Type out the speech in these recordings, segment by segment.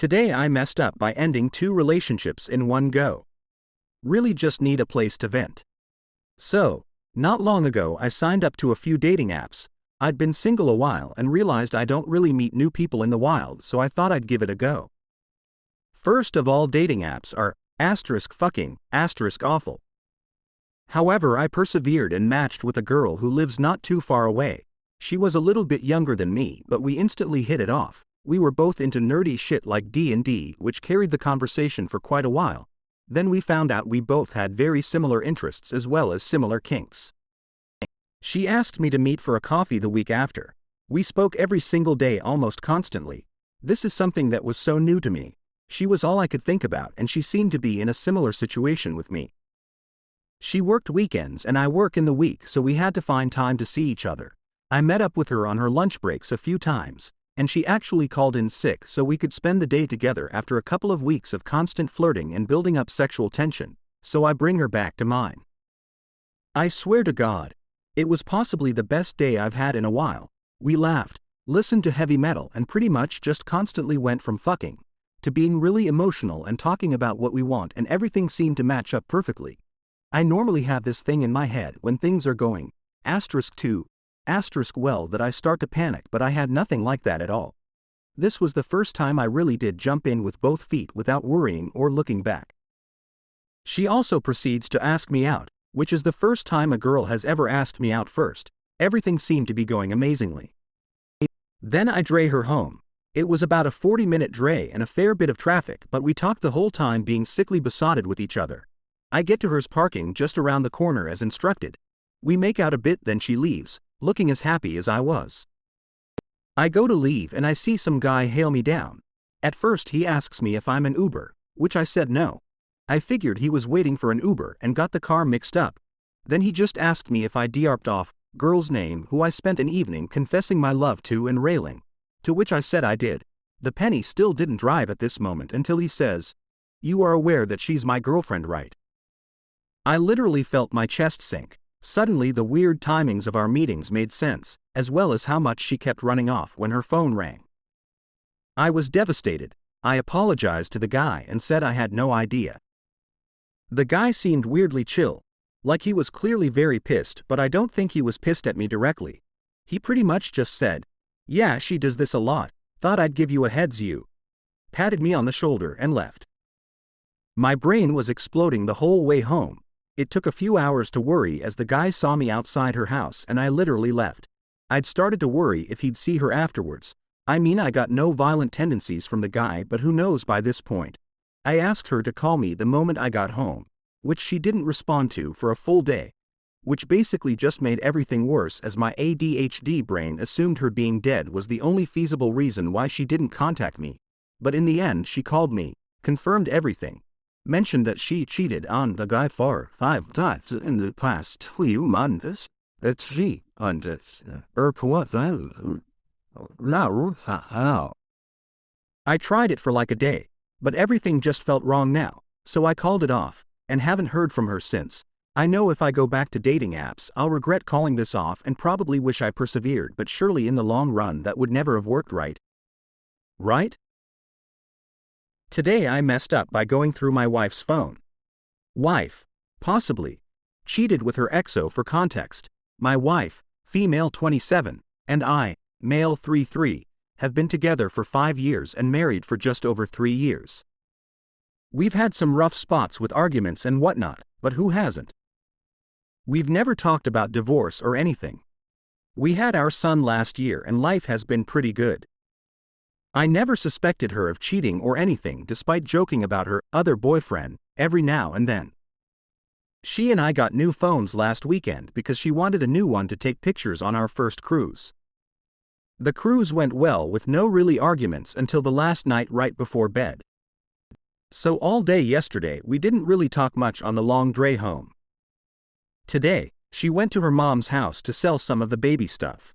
Today I messed up by ending 2 relationships in one go. Really just need a place to vent. So, not long ago I signed up to a few dating apps. I'd been single a while and realized I don't really meet new people in the wild, so I thought I'd give it a go. First of all, dating apps are *fucking *awful. However, I persevered and matched with a girl who lives not too far away. She was a little bit younger than me, but we instantly hit it off. We were both into nerdy shit like D&D, which carried the conversation for quite a while. Then we found out we both had very similar interests as well as similar kinks. She asked me to meet for a coffee the week after. We spoke every single day almost constantly. This is something that was so new to me. She was all I could think about, and she seemed to be in a similar situation with me. She worked weekends and I work in the week, so we had to find time to see each other. I met up with her on her lunch breaks a few times, and she actually called in sick so we could spend the day together after a couple of weeks of constant flirting and building up sexual tension, so I bring her back to mine. I swear to God, it was possibly the best day I've had in a while. We laughed, listened to heavy metal, and pretty much just constantly went from fucking to being really emotional and talking about what we want, and everything seemed to match up perfectly. I normally have this thing in my head when things are going *2, well, that I start to panic, but I had nothing like that at all. This was the first time I really did jump in with both feet without worrying or looking back. She also proceeds to ask me out, which is the first time a girl has ever asked me out first. Everything seemed to be going amazingly. Then I dray her home. It was about a 40-minute dray and a fair bit of traffic, but we talked the whole time, being sickly besotted with each other. I get to hers parking just around the corner as instructed. We make out a bit, then she leaves, looking as happy as I was. I go to leave and I see some guy hail me down. At first he asks me if I'm an Uber, which I said no. I figured he was waiting for an Uber and got the car mixed up. Then he just asked me if I DR'd off girl's name who I spent an evening confessing my love to and railing, to which I said I did. The penny still didn't drive at this moment until he says, "You are aware that she's my girlfriend, right?" I literally felt my chest sink. Suddenly the weird timings of our meetings made sense, as well as how much she kept running off when her phone rang. I was devastated. I apologized to the guy and said I had no idea. The guy seemed weirdly chill, like he was clearly very pissed, but I don't think he was pissed at me directly. He pretty much just said, "Yeah, she does this a lot, thought I'd give you a heads you," patted me on the shoulder and left. My brain was exploding the whole way home. It took a few hours to worry as the guy saw me outside her house and I literally left. I'd started to worry if he'd see her afterwards. I mean, I got no violent tendencies from the guy, but who knows by this point. I asked her to call me the moment I got home, which she didn't respond to for a full day, which basically just made everything worse as my ADHD brain assumed her being dead was the only feasible reason why she didn't contact me. But in the end she called me, confirmed everything, mentioned that she cheated on the guy 5 times in the past 2 months, that she I tried it for like a day, but everything just felt wrong now, so I called it off, and haven't heard from her since. I know if I go back to dating apps I'll regret calling this off and probably wish I persevered, but surely in the long run that would never have worked, right? Right? Today I messed up by going through my wife's phone. Wife, possibly, cheated with her exo. For context, my wife, female 27, and I, male 33, have been together for 5 years and married for just over 3 years. We've had some rough spots with arguments and whatnot, but who hasn't? We've never talked about divorce or anything. We had our son last year and life has been pretty good. I never suspected her of cheating or anything, despite joking about her other boyfriend every now and then. She and I got new phones last weekend because she wanted a new one to take pictures on our first cruise. The cruise went well with no really arguments until the last night right before bed. So all day yesterday we didn't really talk much on the long dray home. Today, she went to her mom's house to sell some of the baby stuff.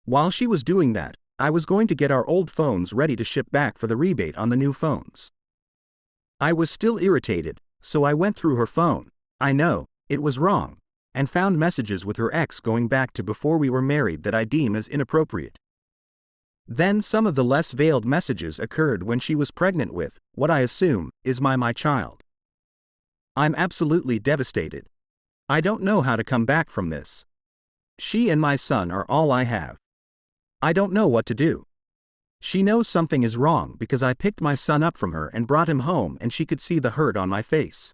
While she was doing that, I was going to get our old phones ready to ship back for the rebate on the new phones. I was still irritated, so I went through her phone. I know, it was wrong, and found messages with her ex going back to before we were married that I deem as inappropriate. Then some of the less veiled messages occurred when she was pregnant with, what I assume, is my child. I'm absolutely devastated. I don't know how to come back from this. She and my son are all I have. I don't know what to do. She knows something is wrong because I picked my son up from her and brought him home and she could see the hurt on my face.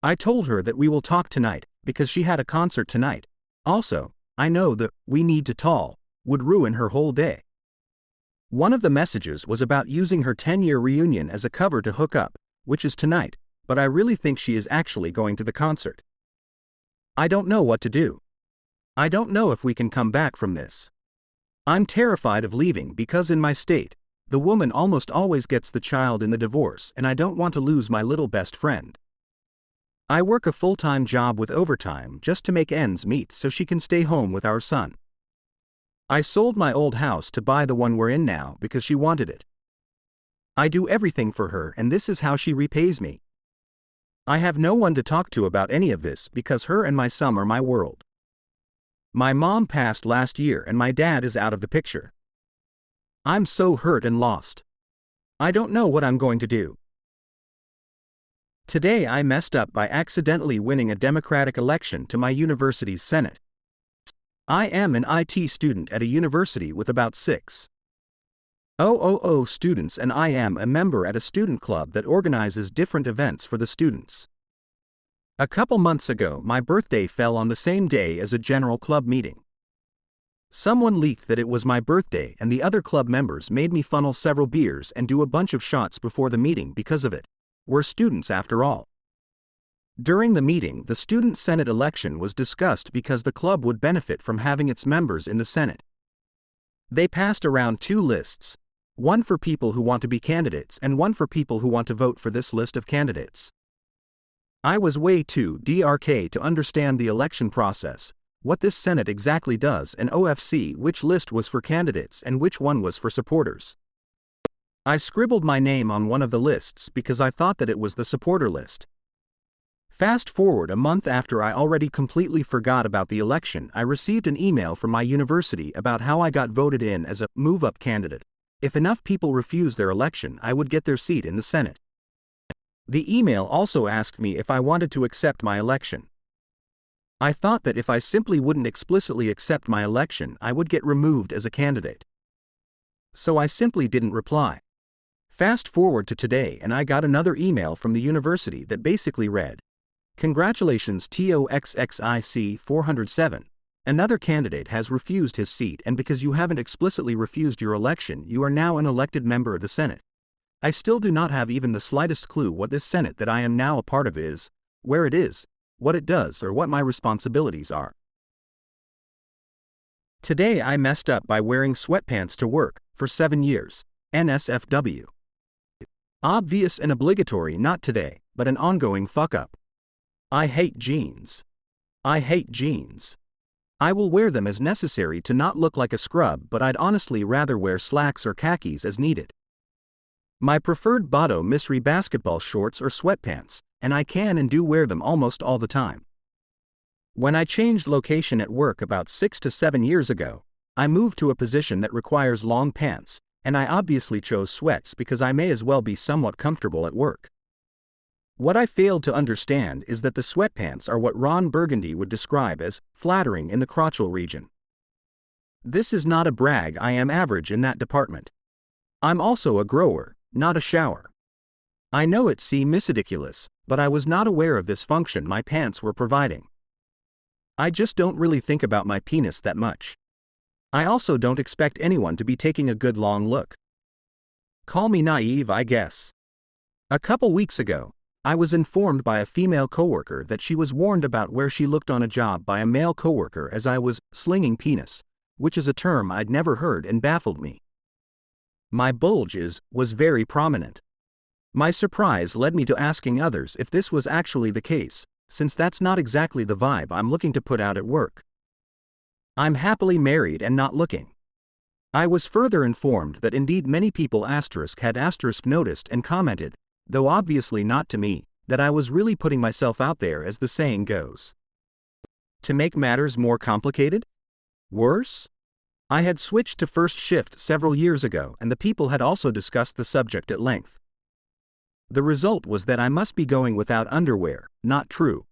I told her that we will talk tonight, because she had a concert tonight. Also, I know that "we need to talk" would ruin her whole day. One of the messages was about using her 10-year reunion as a cover to hook up, which is tonight, but I really think she is actually going to the concert. I don't know what to do. I don't know if we can come back from this. I'm terrified of leaving because in my state, the woman almost always gets the child in the divorce and I don't want to lose my little best friend. I work a full-time job with overtime just to make ends meet so she can stay home with our son. I sold my old house to buy the one we're in now because she wanted it. I do everything for her and this is how she repays me. I have no one to talk to about any of this because her and my son are my world. My mom passed last year and my dad is out of the picture. I'm so hurt and lost. I don't know what I'm going to do. Today I messed up by accidentally winning a Democratic election to my university's Senate. I am an IT student at a university with about 6,000 students and I am a member at a student club that organizes different events for the students. A couple months ago, my birthday fell on the same day as a general club meeting. Someone leaked that it was my birthday and the other club members made me funnel several beers and do a bunch of shots before the meeting because of it. We're students after all. During the meeting, the student Senate election was discussed because the club would benefit from having its members in the Senate. They passed around 2 lists, one for people who want to be candidates and one for people who want to vote for this list of candidates. I was way too DRK to understand the election process, what this Senate exactly does and OFC which list was for candidates and which one was for supporters. I scribbled my name on one of the lists because I thought that it was the supporter list. Fast forward a month after I already completely forgot about the election, I received an email from my university about how I got voted in as a move-up candidate. If enough people refused their election, I would get their seat in the Senate. The email also asked me if I wanted to accept my election. I thought that if I simply wouldn't explicitly accept my election, I would get removed as a candidate. So I simply didn't reply. Fast forward to today and I got another email from the university that basically read, "Congratulations TOXXIC 407. Another candidate has refused his seat and because you haven't explicitly refused your election, you are now an elected member of the Senate. I still do not have even the slightest clue what this Senate that I am now a part of is, where it is, what it does or what my responsibilities are." Today I messed up by wearing sweatpants to work, for 7 years, NSFW. Obvious and obligatory not today, but an ongoing fuck-up. I hate jeans. I hate jeans. I will wear them as necessary to not look like a scrub, but I'd honestly rather wear slacks or khakis as needed. My preferred bottom misri basketball shorts or sweatpants, and I can and do wear them almost all the time. When I changed location at work about 6 to 7 years ago, I moved to a position that requires long pants, and I obviously chose sweats because I may as well be somewhat comfortable at work. What I failed to understand is that the sweatpants are what Ron Burgundy would describe as flattering in the crotchal region. This is not a brag, I am average in that department. I'm also a grower, not a shower. I know it seems ridiculous, but I was not aware of this function my pants were providing. I just don't really think about my penis that much. I also don't expect anyone to be taking a good long look. Call me naive, I guess. A couple weeks ago, I was informed by a female coworker that she was warned about where she looked on a job by a male coworker as I was slinging penis, which is a term I'd never heard and baffled me. My bulge was very prominent. My surprise led me to asking others if this was actually the case, since that's not exactly the vibe I'm looking to put out at work. I'm happily married and not looking. I was further informed that indeed many people had noticed and commented, though obviously not to me, that I was really putting myself out there as the saying goes. To make matters more complicated? Worse? I had switched to first shift several years ago, and the people had also discussed the subject at length. The result was that I must be going without underwear. Not true.